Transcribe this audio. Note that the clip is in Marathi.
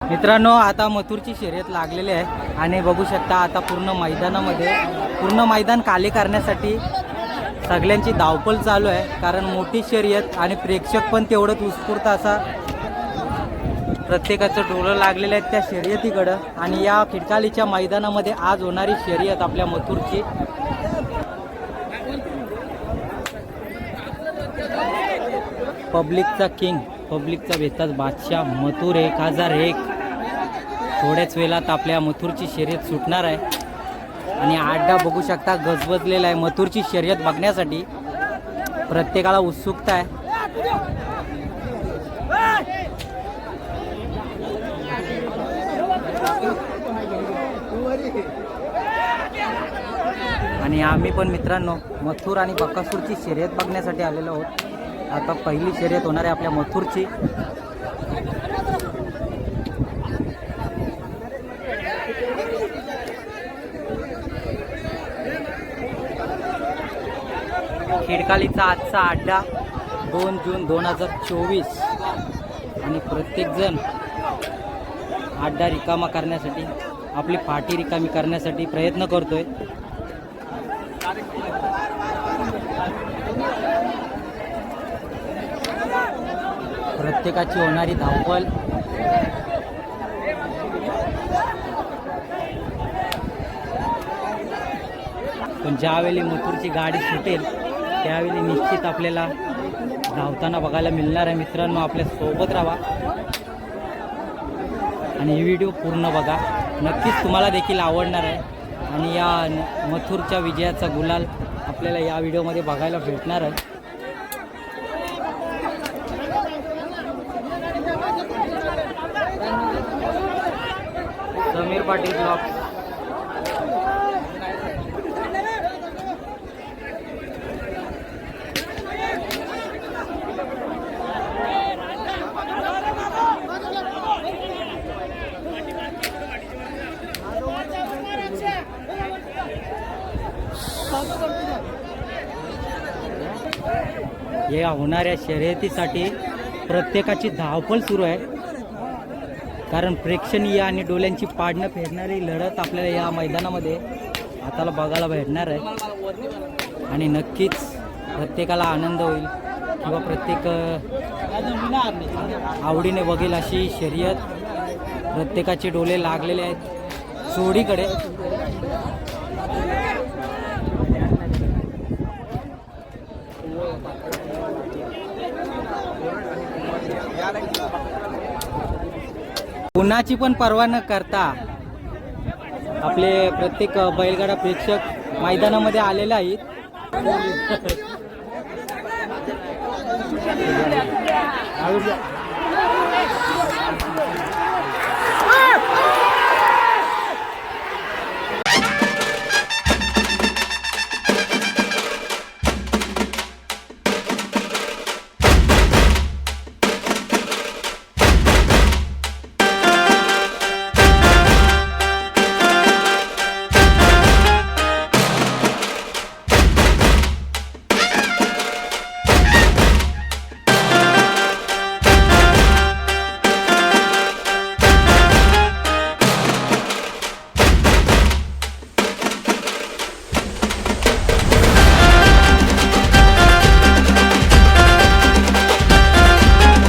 मित्रांनो, आता मथुरची शर्यत लागलेली आहे आणि बघू शकता आता पूर्ण मैदानामध्ये पूर्ण मैदान खाली करण्यासाठी सगळ्यांची धावपळ चालू आहे। कारण मोठी शर्यत आणि प्रेक्षक पण तेवढंच उत्स्फूर्त असा प्रत्येकाचं डोळं लागलेलं आहे त्या शर्यतीकडं। आणि या खिडकालीच्या मैदानामध्ये आज होणारी शर्यत आपल्या मथुरची पब्लिकचा किंग, पब्लिकचा बेताज बादशाह मथुर 1001 थोड्याच वेळात आपल्या मथुरची शर्यत सुटणार आहे। आणि अड्डा बघू शकता गजबजलेला आहे मथुरची शर्यत बघण्यासाठी, प्रत्येकाला उत्सुकता आहे। आणि आम्ही पण मित्रांनो मथुर आणि बकासूरची शर्यत बघण्यासाठी आलेलो आहोत। आता पहिली शर्यत होणार आहे आपल्या मथुरची। खिडकालीचा आजचा अड्डा 2 जून 2024 आणि प्रत्येकजण अड्डा रिकामा करण्यासाठी, आपली पाठी रिकामी करण्यासाठी प्रयत्न करतोय। प्रत्येकाची होणारी धावपळ पण ज्यावेळी मथुरची गाडी सुटेल त्यावेळी निश्चित आपल्याला धावताना बघायला मिळणार आहे। मित्रांनो, आपल्या सोबत राहा आणि ही व्हिडिओ पूर्ण बघा, नक्कीच तुम्हाला देखील आवडणार आहे। आणि या मथुरच्या विजयाचा गुलाल आपल्याला या व्हिडिओमध्ये बघायला भेटणार आहे। समीर पाटील ब्लॉग। या होणाऱ्या शर्यतीसाठी प्रत्येकाची धावपळ सुरू आहे, कारण प्रेक्षणीय आणि डोल्यांची पाडणं फेडणारी लढत आपल्याला या मैदानामध्ये आताला बघायला भेटणार आहे। आणि नक्कीच प्रत्येकाला आनंद होईल किंवा प्रत्येक आवडीने बघेल अशी शर्यत। प्रत्येकाचे डोळे लागलेले आहेत जोडीकडे। कुणाची पण पर्वा न करता आपले प्रत्येक बैलगाडा प्रेक्षक मैदानामध्ये आलेले आहेत।